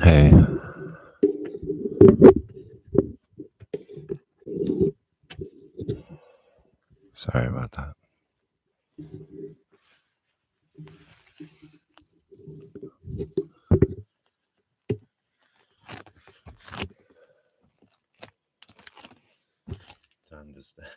Hey, sorry about that. To understand.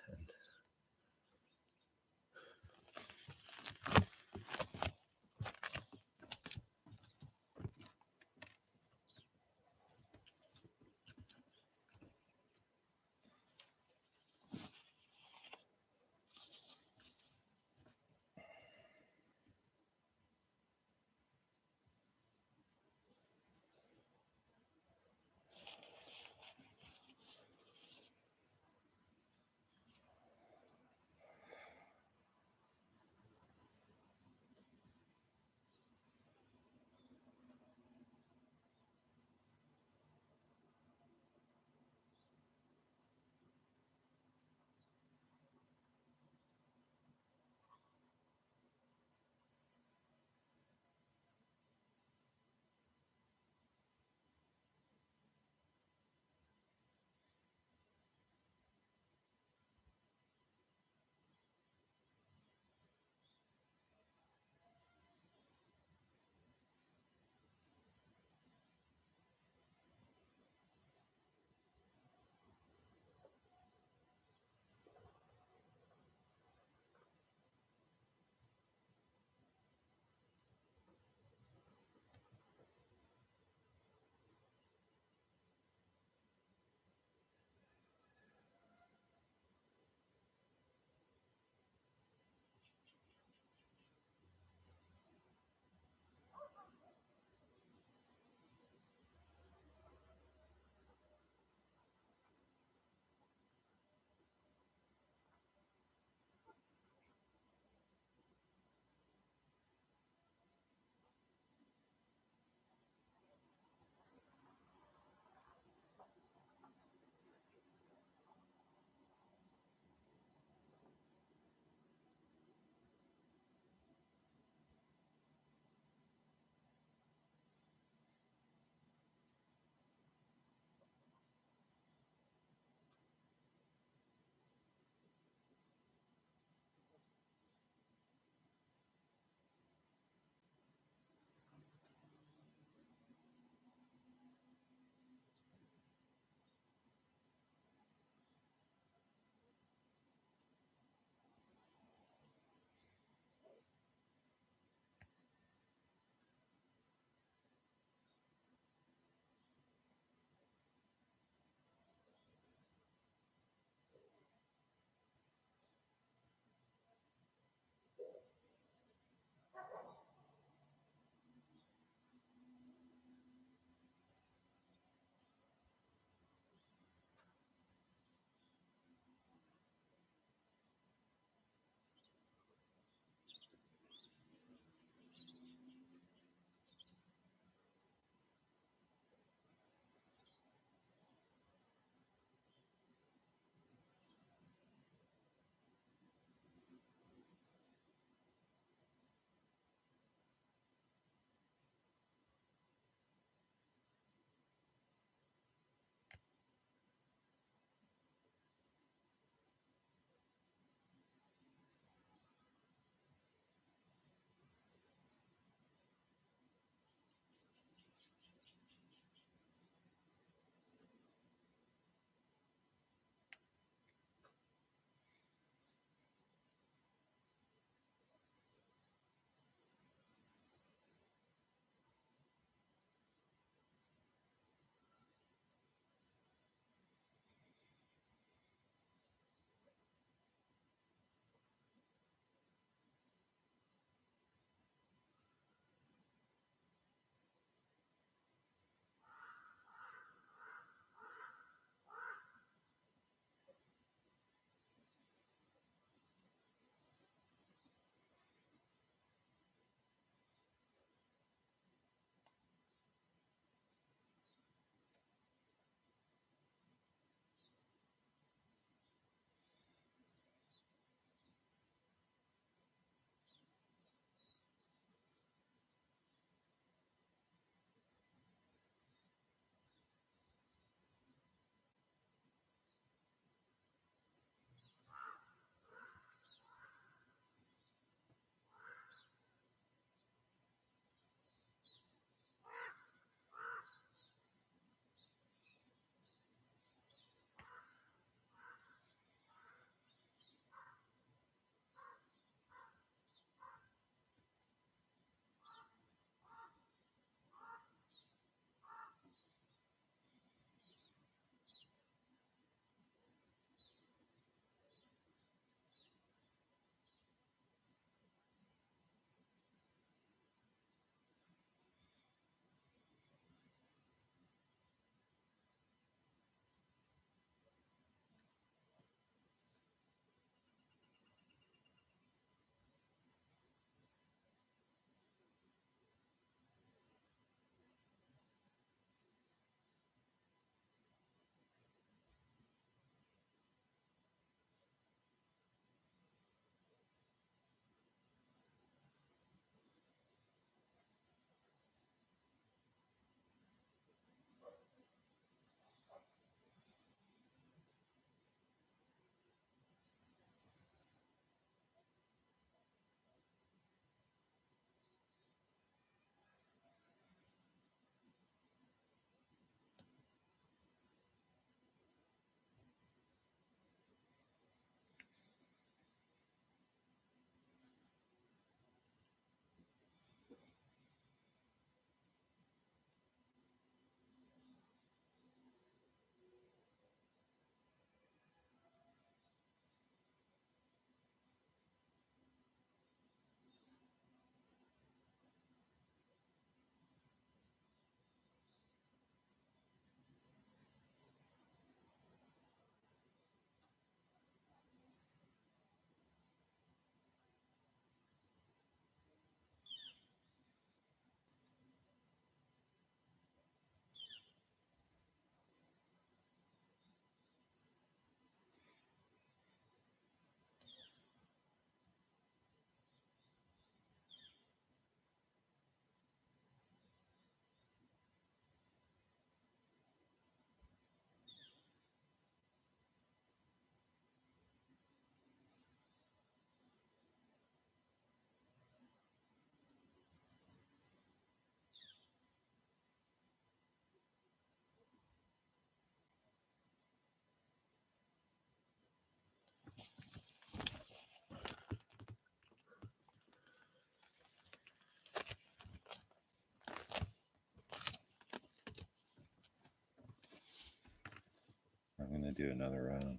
do another round.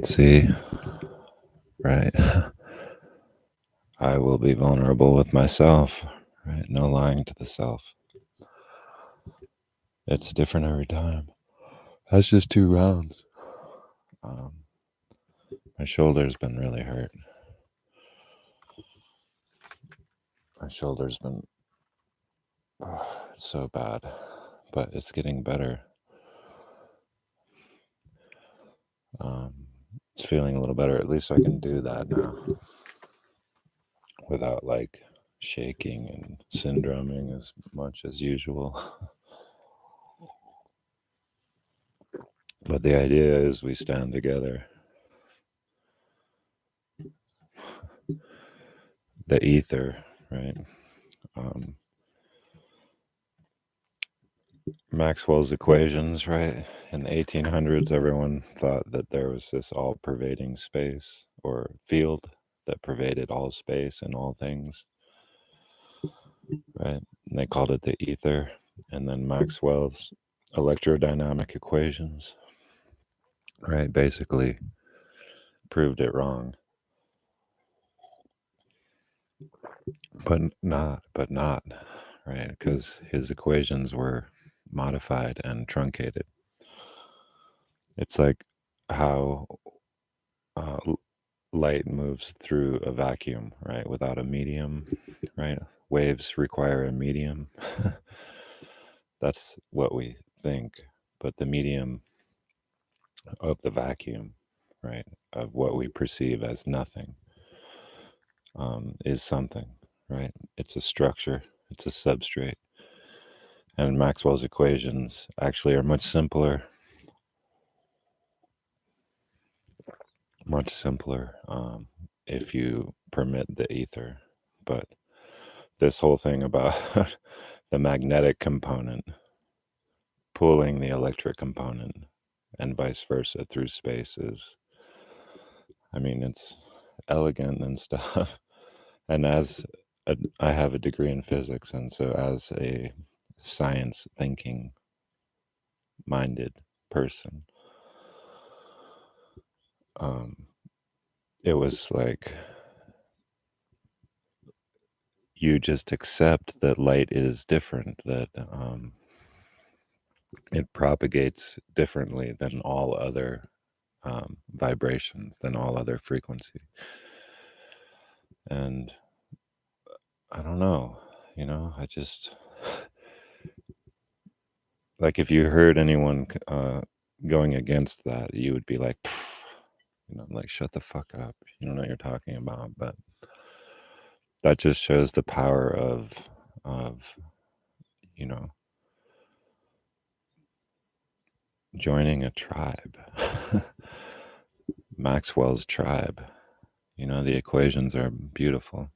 See, right? I will be vulnerable with myself, right? No lying to the self. It's different every time. That's just 2 rounds. My shoulder's been really hurt. My shoulder's been it's so bad, but it's getting better. It's feeling a little better. At least I can do that now without like shaking and syndroming as much as usual. But the idea is we stand together. The ether, right? Maxwell's equations, right? In the 1800s, everyone thought that there was this all-pervading space or field that pervaded all space and all things, right? And they called it the ether. And then Maxwell's electrodynamic equations, right, basically proved it wrong. But not, right? Because his equations were modified and truncated. It's like how light moves through a vacuum, right? Without a medium, right? Waves require a medium. That's what we think. But the medium of the vacuum, right, of what we perceive as nothing, is something, right? It's a structure, it's a substrate. And Maxwell's equations actually are much simpler, if you permit the ether. But this whole thing about the magnetic component pulling the electric component and vice versa through space is, I mean, it's elegant and stuff. And I have a degree in physics, and so as a science thinking minded person, it was like you just accept that light is different, that it propagates differently than all other vibrations, than all other frequency. And I don't know, I just, like, if you heard anyone going against that, you would be like, like, shut the fuck up. You don't know what you're talking about. But that just shows the power of joining a tribe. Maxwell's tribe. The equations are beautiful.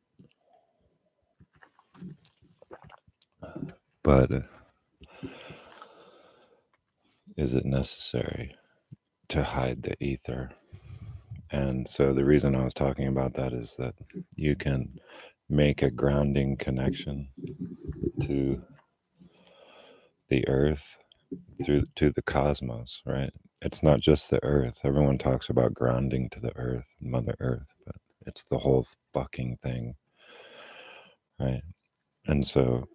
But is it necessary to hide the ether? And so the reason I was talking about that is that you can make a grounding connection to the earth to the cosmos, right? It's not just the earth. Everyone talks about grounding to the earth, Mother Earth, but it's the whole fucking thing, right? And so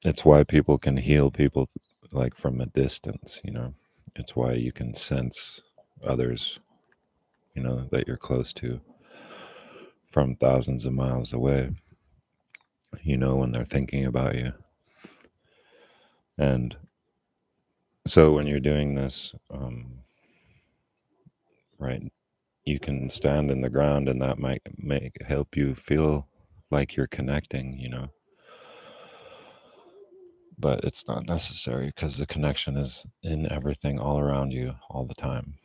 it's why people can heal people like from a distance, It's why you can sense others, that you're close to from thousands of miles away, when they're thinking about you. And so when you're doing this, right, you can stand in the ground and that might help you feel like you're connecting, but it's not necessary because the connection is in everything all around you all the time.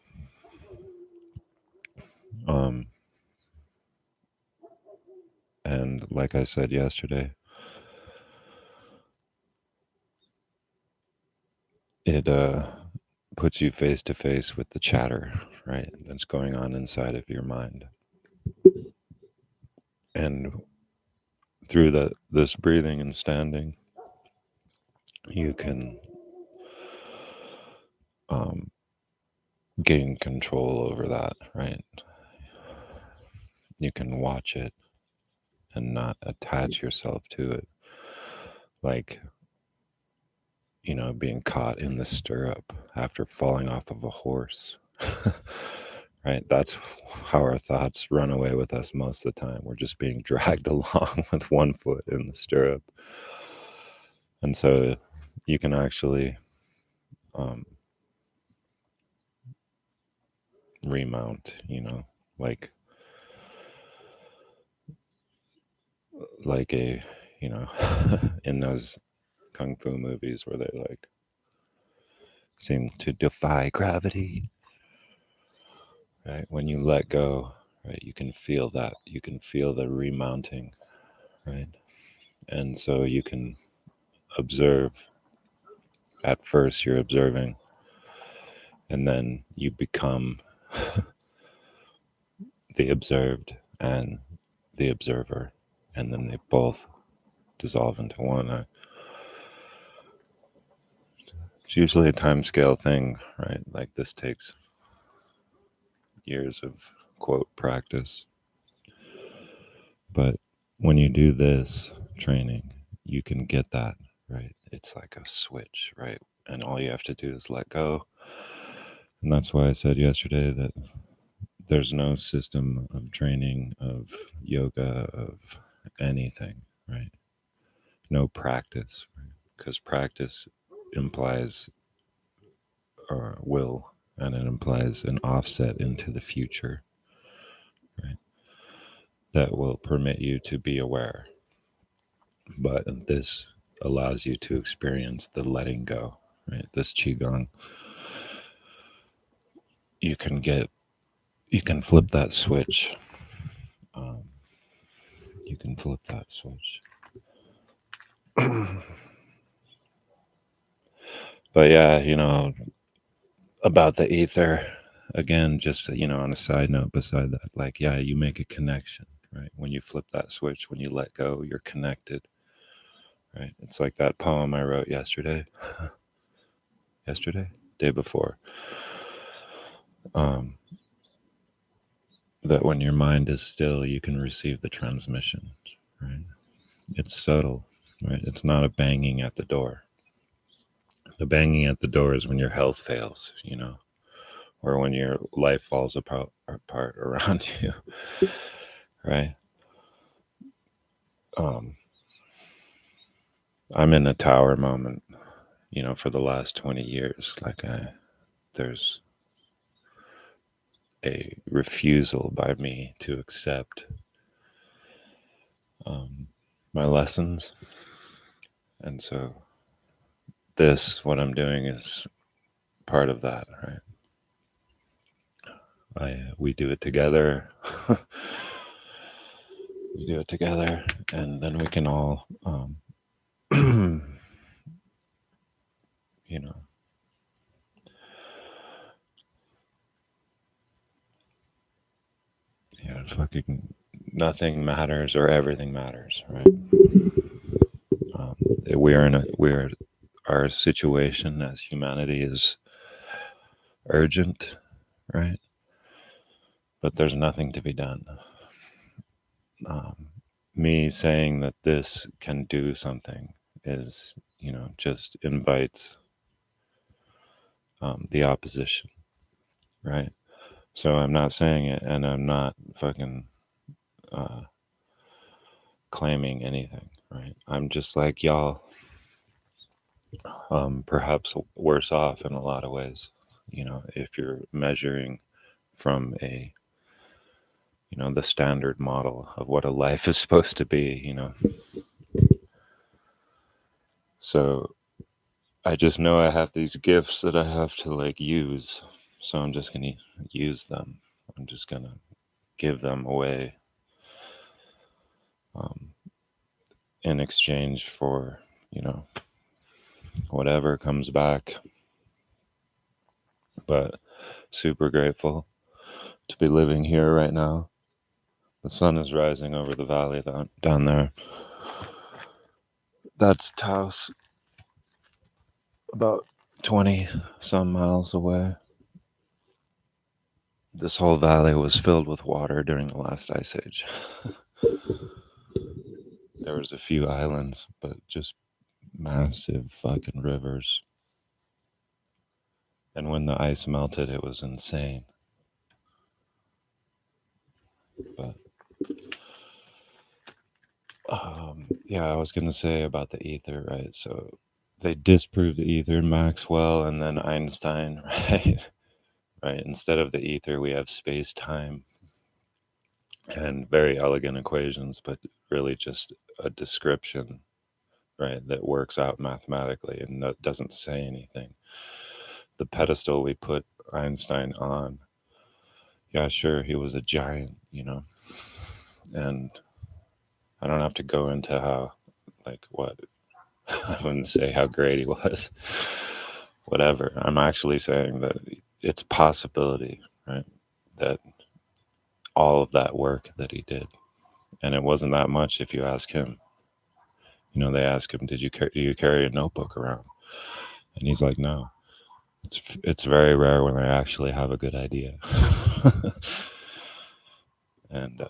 And like I said yesterday, it puts you face to face with the chatter, right, that's going on inside of your mind. And through this breathing and standing, you can gain control over that, right? You can watch it and not attach yourself to it, like, being caught in the stirrup after falling off of a horse. Right? That's how our thoughts run away with us most of the time. We're just being dragged along with one foot in the stirrup. And so you can actually remount, like a, in those kung fu movies where they like seem to defy gravity, right? When you let go, right, you can feel that. You can feel the remounting, right? And so you can observe. At first, you're observing, and then you become the observed and the observer, and then they both dissolve into one. It's usually a time scale thing, right? Like this takes years of quote practice. But when you do this training, you can get that, right? It's like a switch, right? And all you have to do is let go. And that's why I said yesterday that there's no system of training, of yoga, of anything, right? No practice, right? Because practice implies will, and it implies an offset into the future, right? That will permit you to be aware. But this allows you to experience the letting go, right? This qigong, you can flip that switch. You can flip that switch. But yeah, about the ether, again, just, on a side note beside that, like, yeah, you make a connection, right? When you flip that switch, when you let go, you're connected, right? It's like that poem I wrote yesterday, day before, that when your mind is still, you can receive the transmission, right? It's subtle, right? It's not a banging at the door. The banging at the door is when your health fails, or when your life falls apart around you, right? I'm in a tower moment, for the last 20 years. Like, there's a refusal by me to accept my lessons. And so what I'm doing is part of that, right? We do it together. We do it together, and then we can all, fucking nothing matters or everything matters, right? Our situation as humanity is urgent, right? But there's nothing to be done. Me saying that this can do something is, just invites the opposition, right? So I'm not saying it, and I'm not fucking claiming anything, right? I'm just like y'all, perhaps worse off in a lot of ways, if you're measuring from the standard model of what a life is supposed to be, So I just know I have these gifts that I have to like use. So I'm just going to use them. I'm just going to give them away in exchange for, whatever comes back. But super grateful to be living here right now. The sun is rising over the valley down there. That's Taos, about 20 some miles away. this whole valley was filled with water during the last ice age. There was a few islands, but just massive fucking rivers. And when the ice melted, it was insane. But yeah, I was gonna say about the ether, right? So they disproved the ether, Maxwell, and then Einstein, right? Right. Instead of the ether, we have space time and very elegant equations, but really just a description, right, that works out mathematically and that doesn't say anything. The pedestal we put Einstein on, yeah, sure, he was a giant, and I don't have to go into how, like, what, I wouldn't say how great he was, whatever. I'm actually saying that it's a possibility, right, that all of that work that he did, and it wasn't that much if you ask him. They ask him, do you carry a notebook around? And he's like, no. It's very rare when I actually have a good idea. And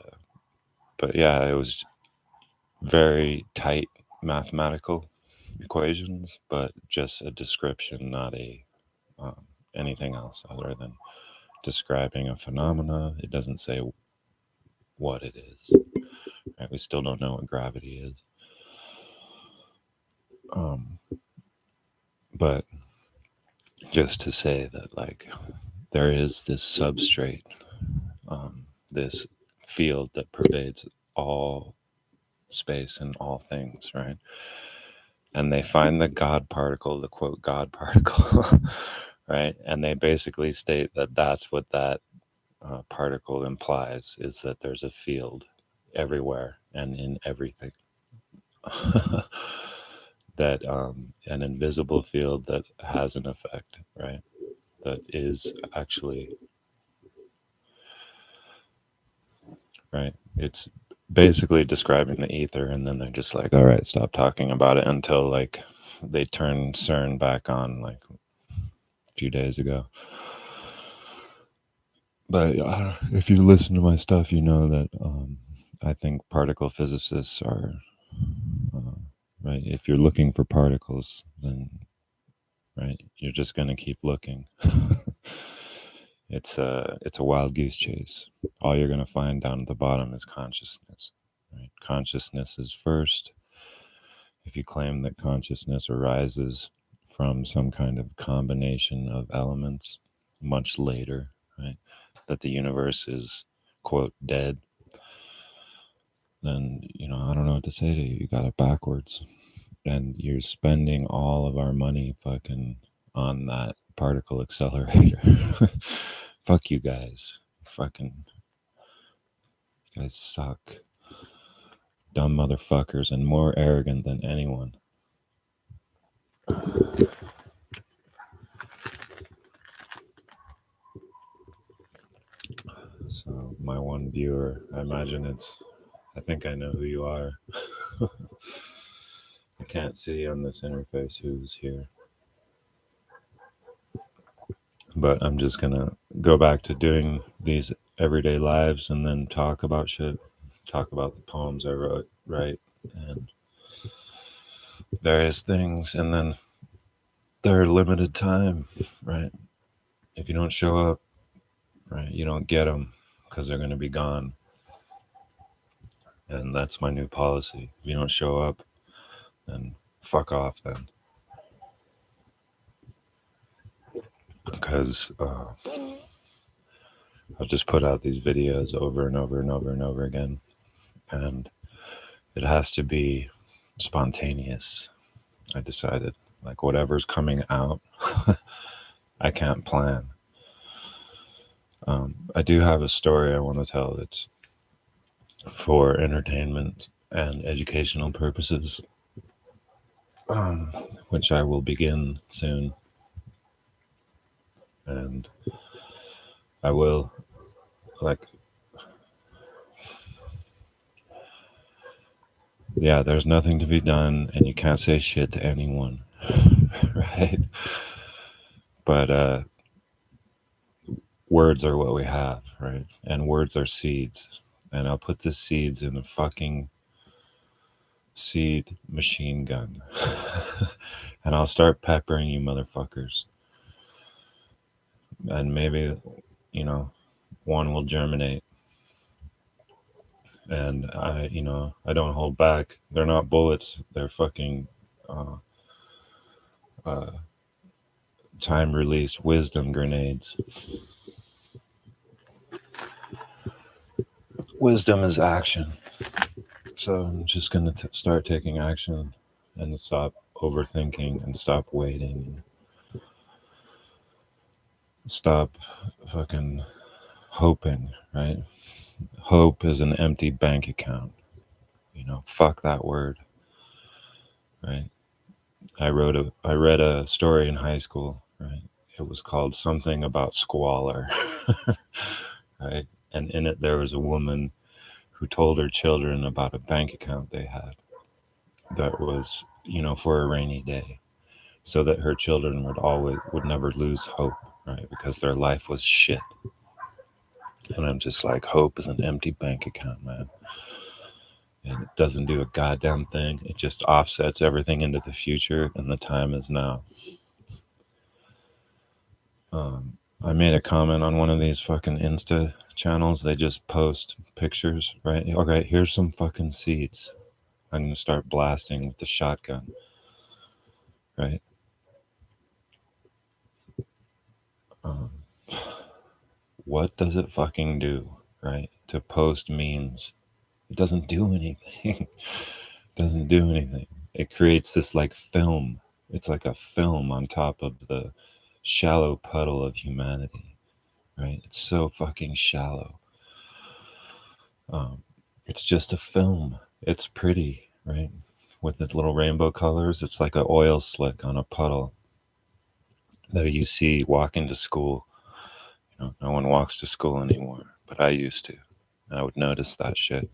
but yeah, it was very tight mathematical equations, but just a description, not a anything else other than describing a phenomena. It doesn't say what it is. Right? We still don't know what gravity is. But just to say that, like, there is this substrate, this field that pervades all space and all things, right? And they find the God particle, the quote God particle, right? And they basically state that that's what that particle implies, is that there's a field everywhere and in everything. That an invisible field that has an effect, right? That is actually, right? It's basically describing the ether, and then they're just like, all right, stop talking about it, until like they turn CERN back on like a few days ago. But if you listen to my stuff, you know that I think particle physicists are right. If you're looking for particles, then right, you're just going to keep looking. It's a wild goose chase. All you're going to find down at the bottom is consciousness. Right? Consciousness is first. If you claim that consciousness arises from some kind of combination of elements much later, right, that the universe is, quote, dead, then, I don't know what to say to you. You got it backwards. And you're spending all of our money fucking on that particle accelerator. Fuck you guys. Fucking, you guys suck. Dumb motherfuckers and more arrogant than anyone. So my one viewer, I think I know who you are. I can't see on this interface who's here. But I'm just gonna go back to doing these everyday lives and then talk about shit. Talk about the poems I wrote, right? And various things. And then they're limited time, right? If you don't show up, right, you don't get them because they're going to be gone. And that's my new policy. If you don't show up, then fuck off then. Because I'll just put out these videos over and over and over and over again. And it has to be spontaneous. I decided, like, whatever's coming out, I can't plan. I do have a story I want to tell that's for entertainment and educational purposes, which I will begin soon. And I will, like, yeah, there's nothing to be done and you can't say shit to anyone, right? But words are what we have, right? And words are seeds. And I'll put the seeds in a fucking seed machine gun. And I'll start peppering you motherfuckers. And maybe, you know, one will germinate. And I don't hold back. They're not bullets. They're fucking uh, uh, time release wisdom grenades. Wisdom is action. So I'm just going to start taking action and stop overthinking and stop waiting. Stop fucking hoping, right? Hope is an empty bank account. Fuck that word, right? I read a story in high school, right? It was called something about squalor, right? And in it there was a woman who told her children about a bank account they had that was, for a rainy day, so that her children would never lose hope, right? Because their life was shit. And I'm just like, hope is an empty bank account, man. And it doesn't do a goddamn thing. It just offsets everything into the future, and the time is now. I made a comment on one of these fucking Insta channels. They just post pictures, right? All right, here's some fucking seeds. I'm going to start blasting with the shotgun, right? Um, what does it fucking do, right? To post memes. It doesn't do anything. It doesn't do anything. It creates this like film. It's like a film on top of the shallow puddle of humanity, right? It's so fucking shallow. It's just a film. It's pretty, right? With the little rainbow colors, it's like an oil slick on a puddle that you see walking to school. No one walks to school anymore, but I used to. I would notice that shit.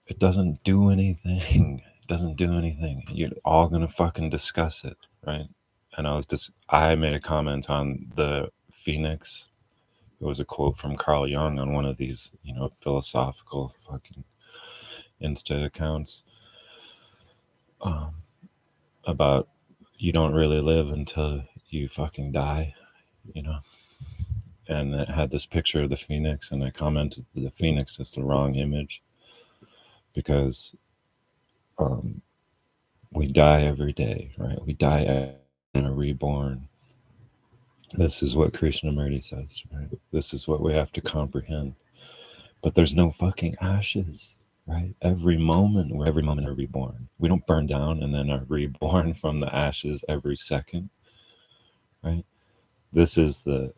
It doesn't do anything. It doesn't do anything. You're all gonna fucking discuss it, right? And I made a comment on the Phoenix. It was a quote from Carl Jung on one of these, philosophical fucking Insta accounts, about you don't really live until you fucking die, you know. And it had this picture of the Phoenix, and I commented the Phoenix is the wrong image because we die every day, right? We die and are reborn. This is what Krishnamurti says, right? This is what we have to comprehend. But there's no fucking ashes, right? Every moment are reborn. We don't burn down and then are reborn from the ashes every second, right? This is the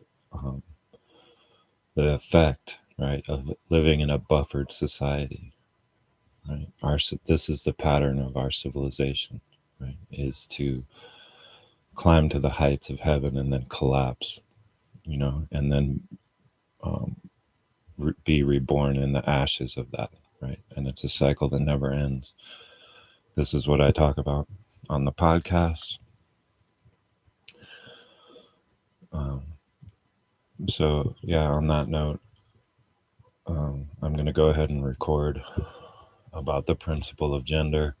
effect, right, of living in a buffered society, right? This is the pattern of our civilization, right? Is to climb to the heights of heaven and then collapse, and then be reborn in the ashes of that, right? And it's a cycle that never ends. This is what I talk about on the podcast. So yeah, on that note, I'm going to go ahead and record about the principle of gender.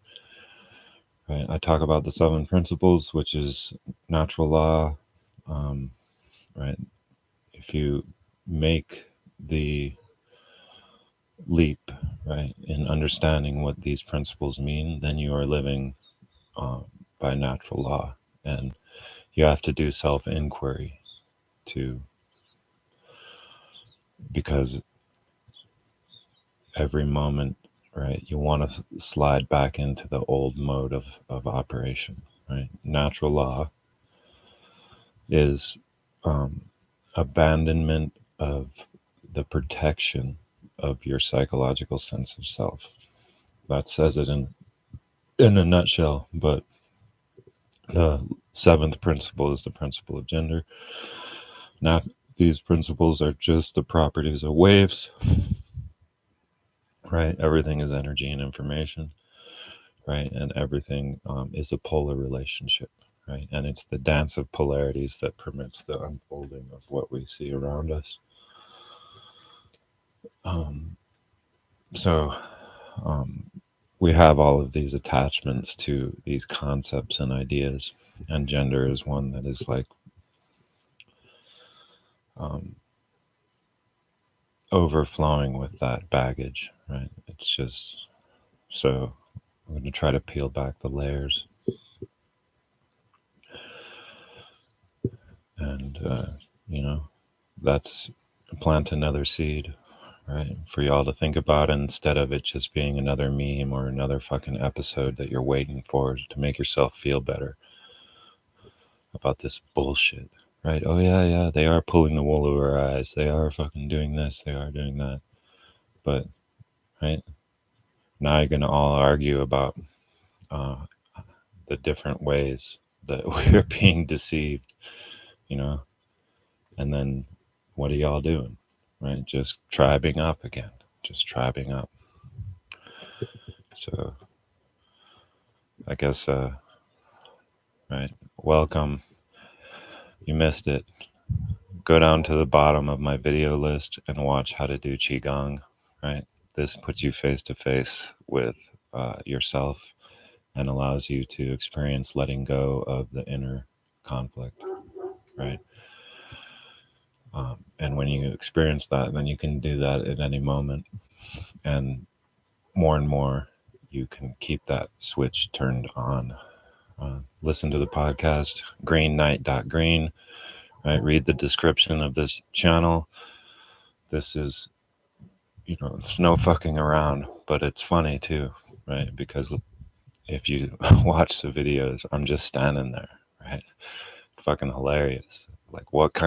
Right, I talk about the 7 principles, which is natural law. Right, if you make the leap, right, in understanding what these principles mean, then you are living by natural law, and you have to do self-inquiry because every moment, right, you want to slide back into the old mode of operation, right? Natural law is abandonment of the protection of your psychological sense of self. That says it in a nutshell, but the 7th principle is the principle of gender. Now, these principles are just the properties of waves, right? Everything is energy and information, right? And everything is a polar relationship, right? And it's the dance of polarities that permits the unfolding of what we see around us. So we have all of these attachments to these concepts and ideas, and gender is one that is like overflowing with that baggage, right? It's just, so I'm going to try to peel back the layers and that's plant another seed, right, for y'all to think about, instead of it just being another meme or another fucking episode that you're waiting for to make yourself feel better about this bullshit, right? Oh yeah, they are pulling the wool over our eyes, they are fucking doing this, they are doing that, but right now you're gonna all argue about the different ways that we're being deceived, and then what are y'all doing, right? Just tribing up again, just tribing up. So I guess right, welcome. You missed it. Go down to the bottom of my video list and watch how to do qigong, right? This puts you face to face with yourself and allows you to experience letting go of the inner conflict, right? And when you experience that, then you can do that at any moment, and more you can keep that switch turned on. Listen to the podcast, greennight.green, right? Read the description of this channel. This is, it's no fucking around, but it's funny too, right? Because if you watch the videos, I'm just standing there, right? Fucking hilarious. Like, what kind